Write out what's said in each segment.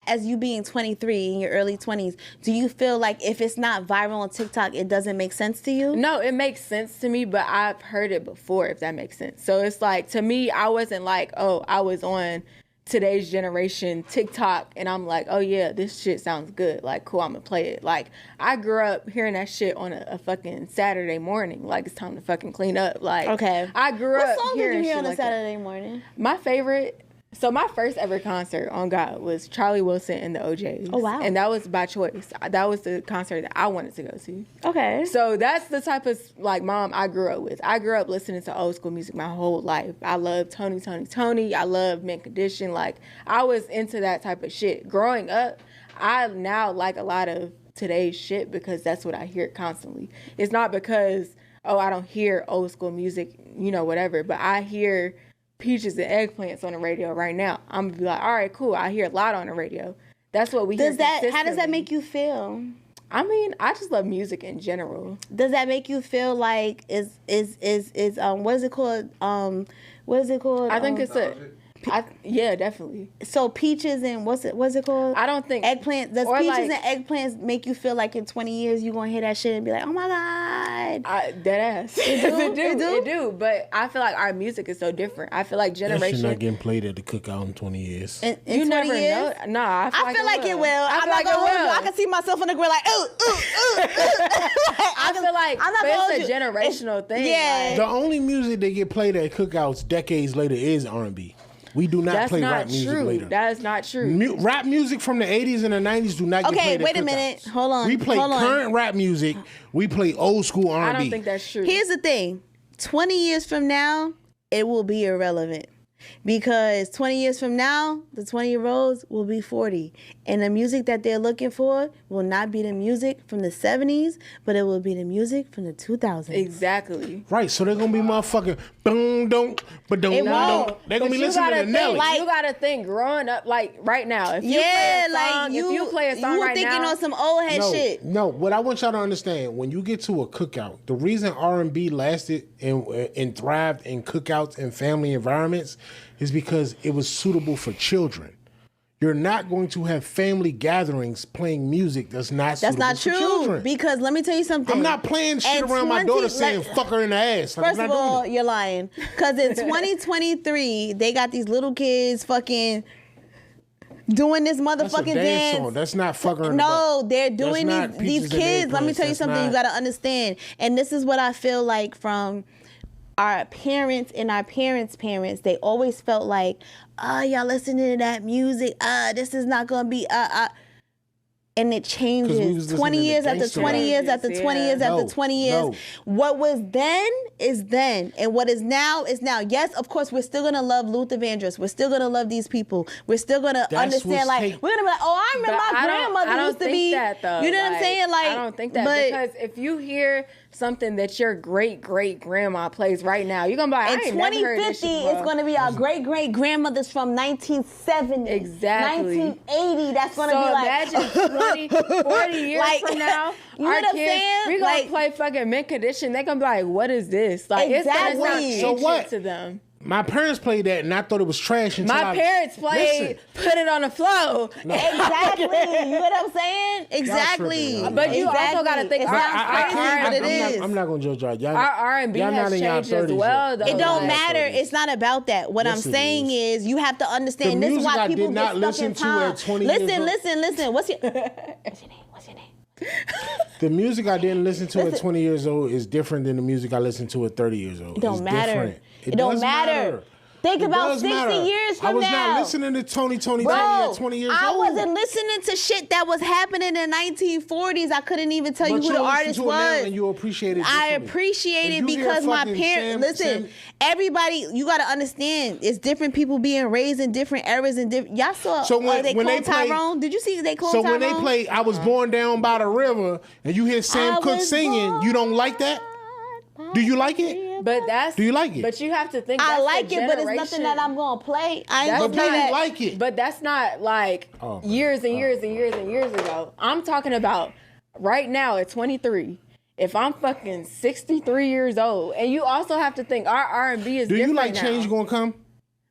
as you being 23 in your early 20s, do you feel like if it's not viral on TikTok, it doesn't make sense to you? No, it makes sense to me, but I've heard it before, if that makes sense. So it's like, to me, I wasn't like, oh, I was on today's generation TikTok and I'm like, oh yeah, this shit sounds good. Like, cool, I'm gonna play it. Like, I grew up hearing that shit on a fucking Saturday morning. Like, it's time to fucking clean up. Like, okay. I grew up What song hearing did you hear on a like Saturday morning? My favorite, so my first ever concert on God was Charlie Wilson and the OJs. Oh, wow. And that was by choice. That was the concert that I wanted to go to. Okay. So that's the type of, like, mom I grew up with. I grew up listening to old school music my whole life. I loved Tony. I loved Mint Condition. Like, I was into that type of shit. Growing up, I now like a lot of today's shit because that's what I hear constantly. It's not because, oh, I don't hear old school music, you know, whatever, but I hear peaches and eggplants on the radio right now. I'm gonna be like, all right, cool. I hear a lot on the radio. That's what we hear. How does that make you feel? I mean, I just love music in general. Does that make you feel like what is it called? What is it called? I think it's yeah, definitely. So peaches and what's it called? I don't think eggplant. Does peaches and eggplants make you feel like in 20 years you're gonna hear that shit and be like, oh my god? Dead ass. It do. But I feel like our music is so different. I feel like generation. That shit not getting played at the cookout in 20 years. In 20 never years? know. Nah, I feel like it will. I'm not gonna hold you. I can see myself on the grill like, ooh. I feel like it's a generational thing. Yeah. Like, the only music that get played at cookouts decades later is R&B. We do not play rap music later. That is not true. Rap music from the 80s and the 90s do not get played at cookouts. Okay, wait a minute. Hold on. We play current rap music. We play old school R&B. I don't think that's true. Here's the thing. 20 years from now, it will be irrelevant. Because 20 years from now, the 20-year-olds will be 40. And the music that they're looking for will not be the music from the 70s, but it will be the music from the 2000s. Exactly. Right, so they're going to be motherfucking boom, don't, but don't. They're going to be listening to Nelly. Like, you got to think, growing up, like, right now, if you play a song right now. You thinking on some old head shit. No, what I want y'all to understand, when you get to a cookout, the reason R&B lasted and thrived in cookouts and family environments is because it was suitable for children. You're not going to have family gatherings playing music that's not suitable for children. Because let me tell you something. I'm not playing shit around my daughter saying fuck her in the ass. First of all, you're lying. Because in 2023, they got these little kids fucking doing this motherfucking dance. Song. That's not fucker. No, they're doing these kids. Let me tell you something you got to understand. And this is what I feel like from our parents and our parents' parents. They always felt like, y'all listening to that music. This is not going to be, and it changes 20 years after 20 years after 20 years after 20 years. What was then is then, and what is now is now. Yes, of course, we're still gonna love Luther Vandross. We're still gonna love these people. We're still gonna understand. Like, we're gonna be like, oh, I remember my grandmother used to be. That, though. You know what I'm saying? Like, I don't think that, because if you hear something that your great grandma plays right now, you're gonna be like, I ain't never heard this shit, it's gonna be our great grandmothers from 1970, exactly, 1980. That's gonna be like, imagine 20, 40 years from now, you know what I'm saying? We gonna play fucking Mint Condition. They gonna be like, what is this? Like, exactly. It's gonna sound ancient to them. My parents played that, and I thought it was trash. My parents played Put It on the Flow. No. Exactly. You know what I'm saying? Exactly. But you also got to think, it's not crazy, but it is. I'm not going to judge y'all. Our R&B has changed as well. It don't matter. It's not about that. What I'm saying is you have to understand. This is why people get stuck in time. Listen. What's your name? The music I didn't listen to at 20 years old is different than the music I listened to at 30 years old. It don't matter. Different. It don't matter. Think about 60 years from now. I was not listening to Tony at 20 years old. I wasn't listening to shit that was happening in the 1940s. I couldn't even tell you who the artist was. And you appreciate it. I appreciate it because my parents. Listen, everybody, you got to understand. It's different people being raised in different eras and different. Y'all saw when they cloned Tyrone. Did you see they cloned Tyrone? So when they play "I Was Born Down by the River" and you hear Sam Cooke singing, you don't like that? Do you like it? Do you like it? But you have to think. I like it, but it's nothing that I'm gonna play. I ain't gonna play that. Like it. But that's not like years and years and years and years ago. I'm talking about right now at 23. If I'm fucking 63 years old, and you also have to think our R&B is different now. Do you like change gonna come?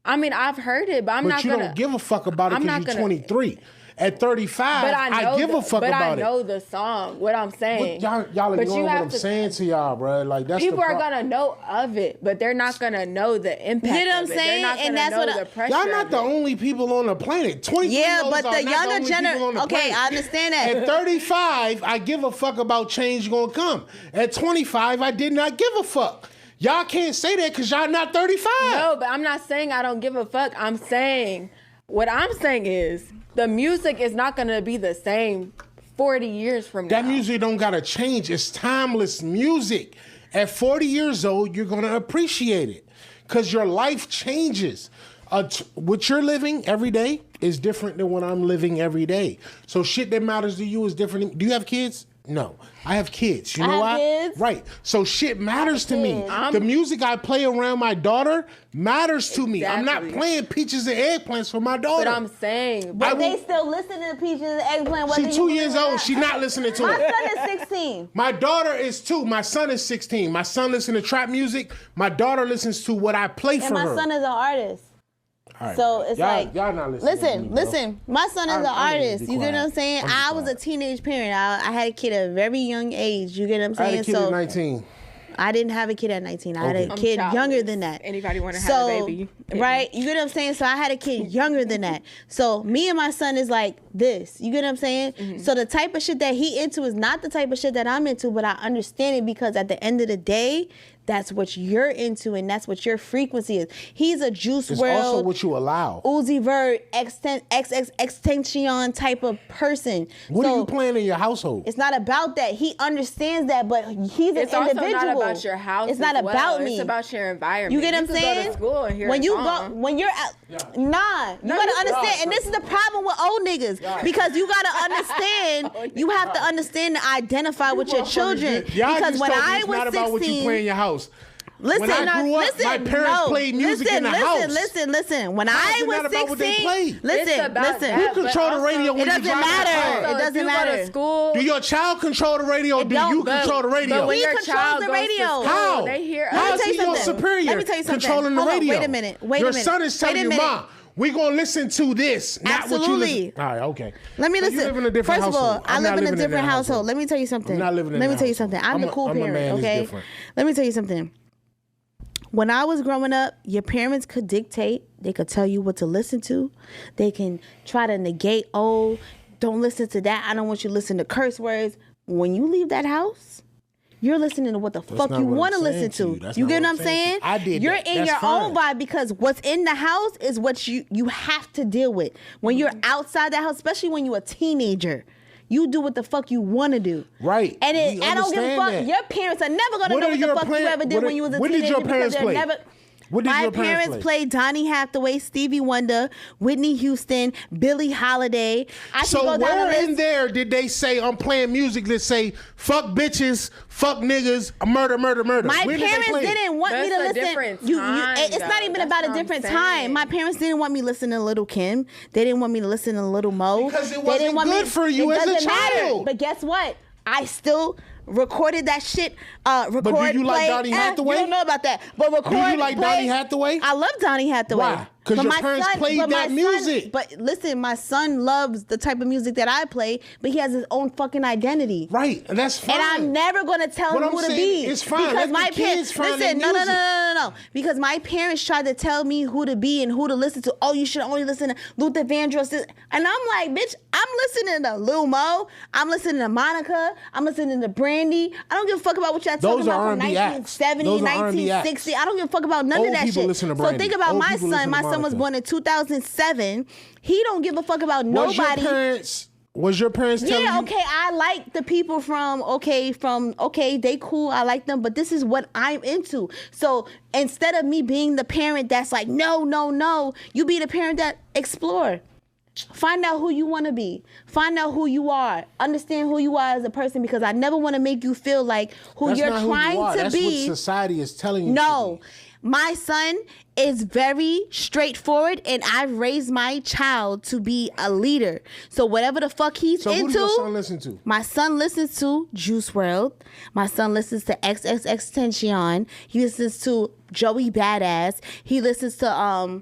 I mean, I've heard it, but I'm not gonna. But you don't give a fuck about it because you're 23. At 35, but I give a fuck about it. But I know the song. What I'm saying. Y'all ignoring what I'm saying to y'all, bro. Like that's people are gonna know of it, but they're not gonna know the impact. You know what I'm saying? And that's what the pressure. Y'all not the only people on the planet. 23 yeah, but the younger generation. Okay, I understand that. At 35, I give a fuck about change gonna come. At 25, I did not give a fuck. Y'all can't say that because y'all not 35. No, but I'm not saying I don't give a fuck. What I'm saying is the music is not going to be the same 40 years from now. That music don't got to change. It's timeless music. At 40 years old, you're going to appreciate it because your life changes. What you're living every day is different than what I'm living every day. So shit that matters to you is different. Do you have kids? No, I have kids. You know why? Kids. Right. So shit matters to me. The music I play around my daughter matters to me. I'm not playing Peaches and Eggplants for my daughter. But I'm saying, but they still listen to Peaches and Eggplant. She's 2 years old. She's not listening to it. My son is 16. My daughter is 2. My son is 16. My son listens to trap music. My daughter listens to what I play for her. And my son is an artist. Right, so it's like, y'all not listening. Listen. My son is an artist. You get what I'm saying? I was a teenage parent. I had a kid at a very young age. You get what I'm saying? I had a kid at 19. I didn't have a kid at 19. I had a kid younger than that. Anybody want to have a baby? Right? You get what I'm saying? So I had a kid younger than that. So me and my son is like this. You get what I'm saying? Mm-hmm. So the type of shit that he into is not the type of shit that I'm into, but I understand it because at the end of the day, that's what you're into and that's what your frequency is. He's a Juice WRLD. It's also what you allow. Uzi Vert, Extension type of person. What are you playing in your household? It's not about that. He understands that, but he's an individual. It's also not about your house. It's not about me. It's about your environment. You get what I'm saying? Go to school and hear when you're out, you gotta understand. And this is the problem with old niggas because you gotta understand. You have to understand to identify with your children. Because when I was 16, it's not about what you play in your house. Listen, when I grew up, my parents played music in the house. Listen. When I was 16, listen. Who control the radio when you drive matter. It doesn't matter. Go to school. Do your child control the radio? Do you control the radio? But when your child the radio. How? They hear. How is he your superior? Let me tell you something. Controlling the radio. Wait a minute. Your son is telling you, Mom, we're going to listen to this, not what you listen. All right, okay. Let me listen. You live in a different household. First of all, I live in a different household. Let me tell you something. I'm not living in Let me tell you something. I'm the cool parent, okay? Let me tell you something. When I was growing up, your parents could dictate. They could tell you what to listen to. They can try to negate, don't listen to that. I don't want you to listen to curse words. When you leave that house, you're listening to what the fuck you want to listen to. You get what I'm saying? I did. You're in your own vibe because what's in the house is what you have to deal with. When you're outside the house, especially when you're a teenager, you do what the fuck you want to do. Right. And I don't give a fuck. That. Your parents are never going to know what the fuck you ever did when you was a teenager. What did your parents play? My parents played Donny Hathaway, Stevie Wonder, Whitney Houston, Billie Holiday. So where in there did they say I'm playing music that say fuck bitches, fuck niggas, murder? My parents didn't want me to listen. It's not even about a different time. My parents didn't want me listening to Lil' Kim. They didn't want me to listen to Lil' Mo. Because it wasn't good for you as a child. But guess what? I still recorded that shit. But do you like Donny Hathaway? You don't know about that. But record. Do you like Donny Hathaway? I love Donny Hathaway. Why? Because your parents played that music. But listen, my son loves the type of music that I play, but he has his own fucking identity. Right, and that's fine. And I'm never gonna tell him who to be. It's fine. Because my parents no. Because my parents tried to tell me who to be and who to listen to. Oh, you should only listen to Luther Vandross. And I'm like, bitch, I'm listening to Lil Mo. I'm listening to Monica. I'm listening to Brandy. I don't give a fuck about what y'all talking about from 1970, 1960. I don't give a fuck about none of that shit. So think about my son. My son was born in 2007. He don't give a fuck about nobody. Was your parents telling you? Yeah, okay, I like the people from they cool, I like them, but this is what I'm into. So instead of me being the parent that's like, no, you be the parent that explore. Find out who you want to be. Find out who you are. Understand who you are as a person, because I never want to make you feel like you're trying to be. That's what society is telling you. No. My son is very straightforward, and I've raised my child to be a leader. So whatever the fuck he's into. Who does your son listen to? My son listens to Juice WRLD. My son listens to XXXTentacion. He listens to Joey Badass. He listens to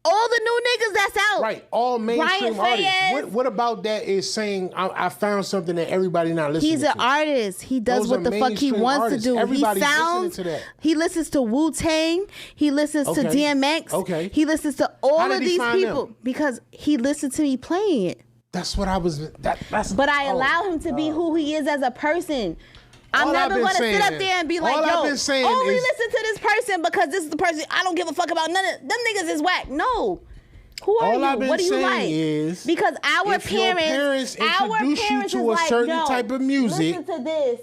all the new niggas that's out. Right, all mainstream artists. What about that is saying I found something that everybody not listening to? He's an artist. He does what the fuck he wants to do. Everybody's listening to that. He listens to Wu-Tang. He listens to DMX. Okay. He listens to all of these people because he listened to me playing it. That's what I was. But I allow him to be who he is as a person. I'm never going to sit up there and be like, yo, only listen to this person because this is the person. I don't give a fuck about none of them niggas is whack. No. Who are you? What do you like? Is because our parents introduce you to a certain type of music. Listen to this.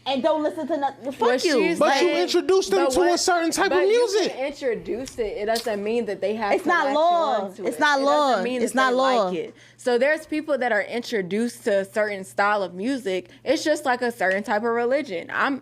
And don't listen to nothing. Fuck you. But you introduced them to a certain type of music. You can introduce it. It doesn't mean that they have. It's not law. It's not law. It's not law. Like it. So there's people that are introduced to a certain style of music. It's just like a certain type of religion. I'm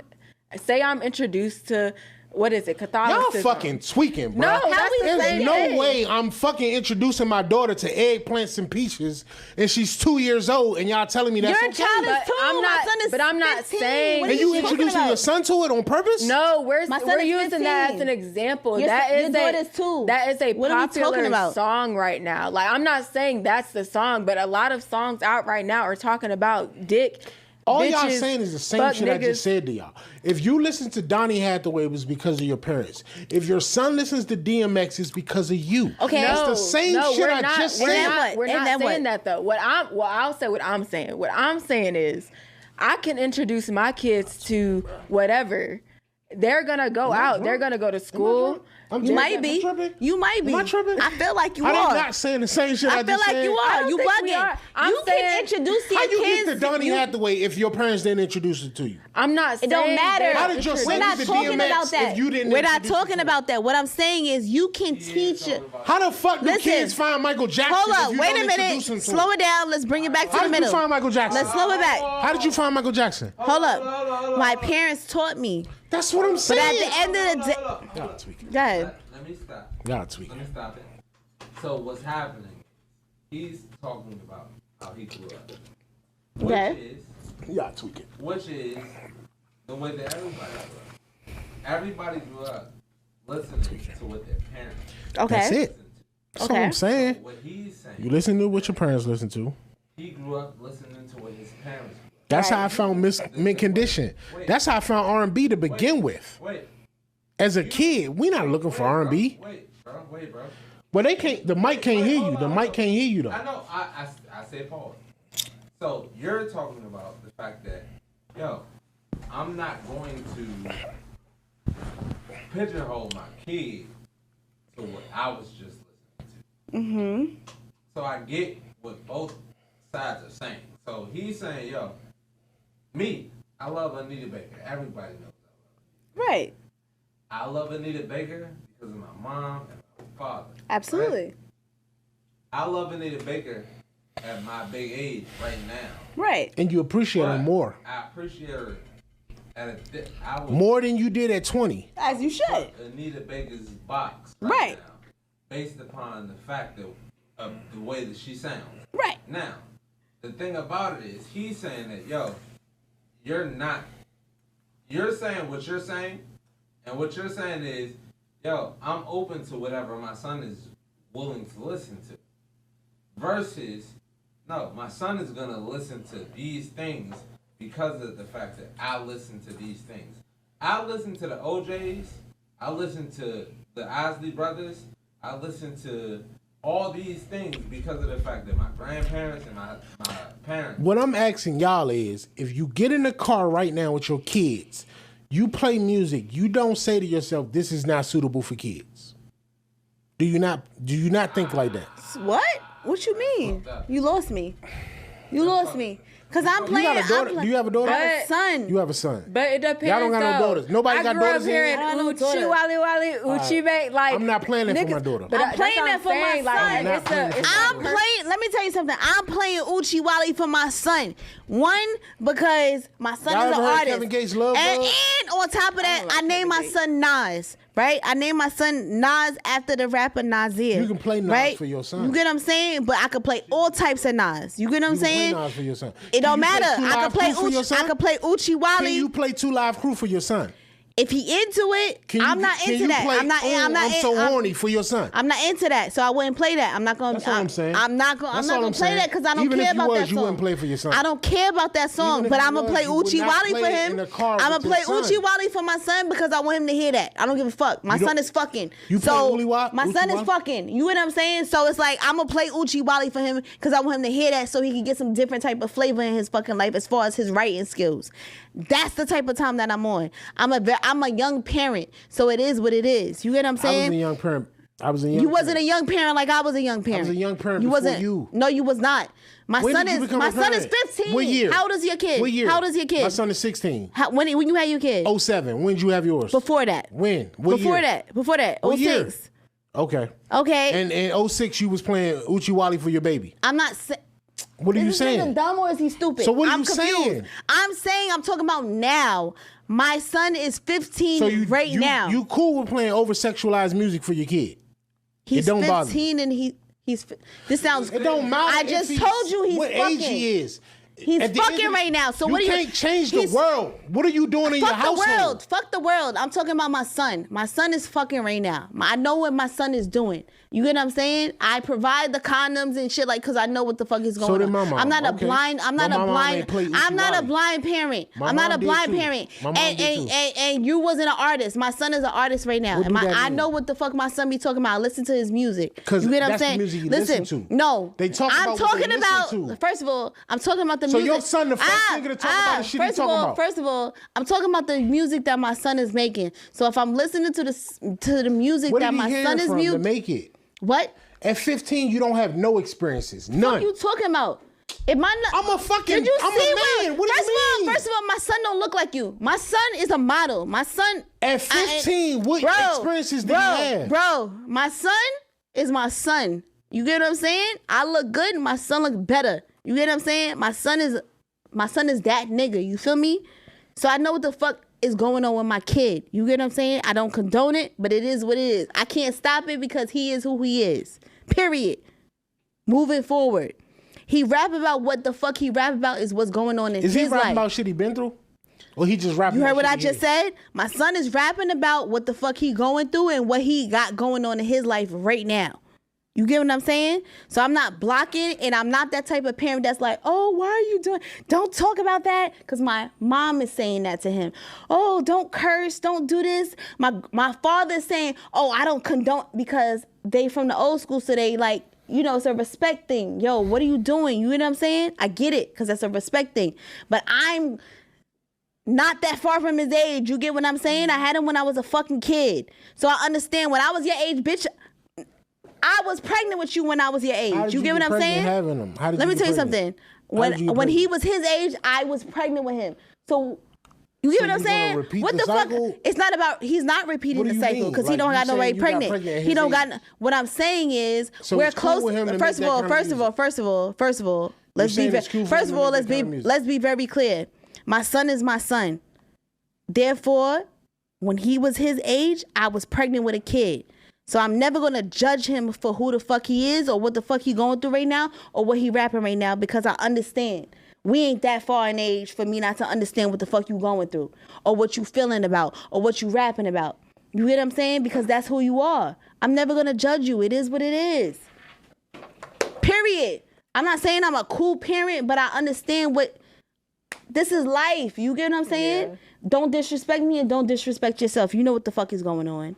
introduced to. What is it? Catholicism. Y'all fucking tweaking, bro. No, there's no way I'm fucking introducing my daughter to eggplants and peaches, and she's 2 years old, and y'all telling me that's your child is 2. My son is 15. I'm not saying. And you introducing your son to it on purpose? No, we're using that as an example. Your daughter's 2. That is a popular song right now. Like I'm not saying that's the song, but a lot of songs out right now are talking about dick. All y'all saying is the same shit I just said to y'all. If you listen to Donny Hathaway, it was because of your parents. If your son listens to DMX, it's because of you. Okay, it's the same shit I just said. We're not saying that though. I'll say what I'm saying. What I'm saying is, I can introduce my kids to whatever. They're gonna go out. They're gonna go to school. You might be. You might be. Am I tripping? I feel like you are. I'm not saying the same shit I just said. I feel like you are. You bugging. You can introduce your kids. How you get to Donny Hathaway if your parents didn't introduce it to you? I'm not saying. It don't matter. How did your son get to DMX if you didn't? We're not talking about that. What I'm saying is you can teach it. How the fuck do kids find Michael Jackson? Hold up. Wait a minute. Slow it down. Let's bring it back to the middle. How did you find Michael Jackson? Let's slow it back. How did you find Michael Jackson? Hold up. My parents taught me. That's what I'm saying. But at the end of the day, y'all tweaking. Go ahead. Let me stop. Y'all tweaking. Let me stop it. So what's happening? He's talking about how he grew up, y'all tweaking. Which is the way that everybody grew up. Everybody grew up listening to what their parents. Okay. That's it. That's what I'm saying. So what he's saying. You listen to what your parents listen to. He grew up listening to what his parents. That's how I found Mint Condition. That's how I found R&B to begin with. As a kid, we not looking for R&B. Wait, bro. Well, they can't. The mic can't hear you. The mic can't hear you though. I know. I said pause. So you're talking about the fact that, yo, I'm not going to pigeonhole my kid to what I was just listening to. So I get what both sides are saying. So he's saying, yo, me, I love Anita Baker. Everybody knows I love her. Right. I love Anita Baker because of my mom and my father. Absolutely. Right? I love Anita Baker at my big age right now. Right. And you appreciate her more. I appreciate her at more than you did at 20. As you should. Anita Baker's box right now, based upon the fact of the way that she sounds. Right. Now, the thing about it is he's saying that, yo, you're saying what you're saying, and what you're saying is, yo, I'm open to whatever my son is willing to listen to. Versus, no, my son is going to listen to these things because of the fact that I listen to these things. I listen to the OJs. I listen to the Isley Brothers. I listen to all these things because of the fact that my grandparents and my parents. What I'm asking y'all is, if you get in the car right now with your kids, you play music, you don't say to yourself, this is not suitable for kids. Do you not think like that? What? What you mean? You lost me. You lost me. Because I'm playing. You got a daughter? Do you have a daughter? I have a son. You have a son. But it depends. Y'all don't got no daughters. Nobody got daughters here? I grew up hearing Oochie, Wally, Oochie, Bae. Like, I'm not playing that for my daughter. But I'm playing that for my son. Let me tell you something. I'm playing Oochie Wally for my son. One, because my son is an artist. Kevin Gates Love and on top of that, I named my son Nas. Right? I named my son Nas after the rapper Nasir. You can play Nas for your son. You get what I'm saying? But I could play all types of Nas. You get what I'm saying? Play Nas for your son. It don't matter. I could play Oochie Wally. Can you play 2 Live Crew for your son? If he into it, I'm not into that. I'm so horny for your son. I'm not into that, so I wouldn't play that. I'm not gonna. That's what I'm saying. I'm not gonna play that because I don't care about that song. You wouldn't play for your son. I don't care about that song, but I'm gonna play Oochie Wally for him. I'm gonna play Oochie Wally for my son because I want him to hear that. I don't give a fuck. My son is fucking. You play Oochie Wally? My son is fucking. You know what I'm saying? So it's like I'm gonna play Oochie Wally for him because I want him to hear that so he can get some different type of flavor in his fucking life as far as his writing skills. That's the type of time that I'm on. I'm a young parent, so it is what it is. You get what I'm saying? I was a young parent. You wasn't a young parent like I was a young parent. I was a young parent before you. No, you was not. My son is 15. What year? How old is your kid? What year? How old is your kid? My son is 16. When you had your kid? 07. When did you have yours? Before that. When? Before that. 06. Okay. And in 06 you was playing Oochie Wally for your baby. I'm not What are you saying? Is this nigga dumb or is he stupid? So what are I'm you confused. saying? I'm talking about now. My son is 15 now. You cool with playing over-sexualized music for your kid? He's it don't 15 and he's. This sounds. It don't matter. I just told you he's what fucking. Age he is. He's fucking right now. So what do you? You can't change the world. What are you doing in your household? Fuck the world. Fuck the world. I'm talking about my son. My son is fucking right now. I know what my son is doing. You get what I'm saying? I provide the condoms and shit because I know what the fuck is going on. So did my mom. I'm not a blind parent. I'm not a blind parent. And you wasn't an artist. My son is an artist right now. And I know what the fuck my son be talking about. I listen to his music. Because you get what I'm that's saying? The music you listen to. No. They talk I'm about talking what they about. listen to. First of all, I'm talking about the music. So your son the first nigga to talk about the shit he's talking about. First of all, I'm talking about the music that my son is making. So if I'm listening to the music that my son is to make it? What? At 15, you don't have no experiences. None. What are you talking about? I'm a fucking. Did you I'm see a man. What do you mean? First of all, my son don't look like you. My son is a model. My son. At 15, what experiences do you have? Bro, my son is my son. You get what I'm saying? I look good. My son look better. You get what I'm saying? My son is that nigga. You feel me? So I know what the fuck is going on with my kid. You get what I'm saying? I don't condone it, but it is what it is. I can't stop it because he is who he is. Period. Moving forward. He rap about what the fuck he rap about is what's going on in his life. Is he rapping about shit he been through? Or he just rapping You heard about what I shit just said? My son is rapping about what the fuck he going through and what he got going on in his life right now. You get what I'm saying? So I'm not blocking, and I'm not that type of parent that's like, oh, why are you doing? Don't talk about that. Because my mom is saying that to him. Oh, don't curse. Don't do this. My father's saying, oh, I don't condone, because they from the old school, so they like, you know, it's a respect thing. Yo, what are you doing? You know what I'm saying? I get it, because that's a respect thing. But I'm not that far from his age. You get what I'm saying? I had him when I was a fucking kid. So I understand when I was your age, bitch, I was pregnant with you when I was your age. You get what I'm saying? Let me tell you something. When he was his age, I was pregnant with him. So you get what I'm saying? What the fuck? It's not about, he's not repeating the cycle because he don't got nobody pregnant. He don't got, what I'm saying is we're close. First of all, let's be very clear. My son is my son. Therefore, when he was his age, I was pregnant with a kid. So I'm never going to judge him for who the fuck he is or what the fuck he going through right now or what he rapping right now, because I understand. We ain't that far in age for me not to understand what the fuck you going through or what you feeling about or what you rapping about. You get what I'm saying? Because that's who you are. I'm never going to judge you. It is what it is. Period. I'm not saying I'm a cool parent, but I understand what, this is life. You get what I'm saying? Yeah. Don't disrespect me and don't disrespect yourself. You know what the fuck is going on.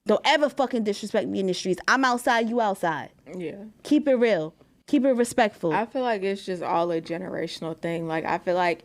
Don't ever fucking disrespect me in the streets. I'm outside, you outside. Yeah. Keep it real. Keep it respectful. I feel like it's just all a generational thing. Like, I feel like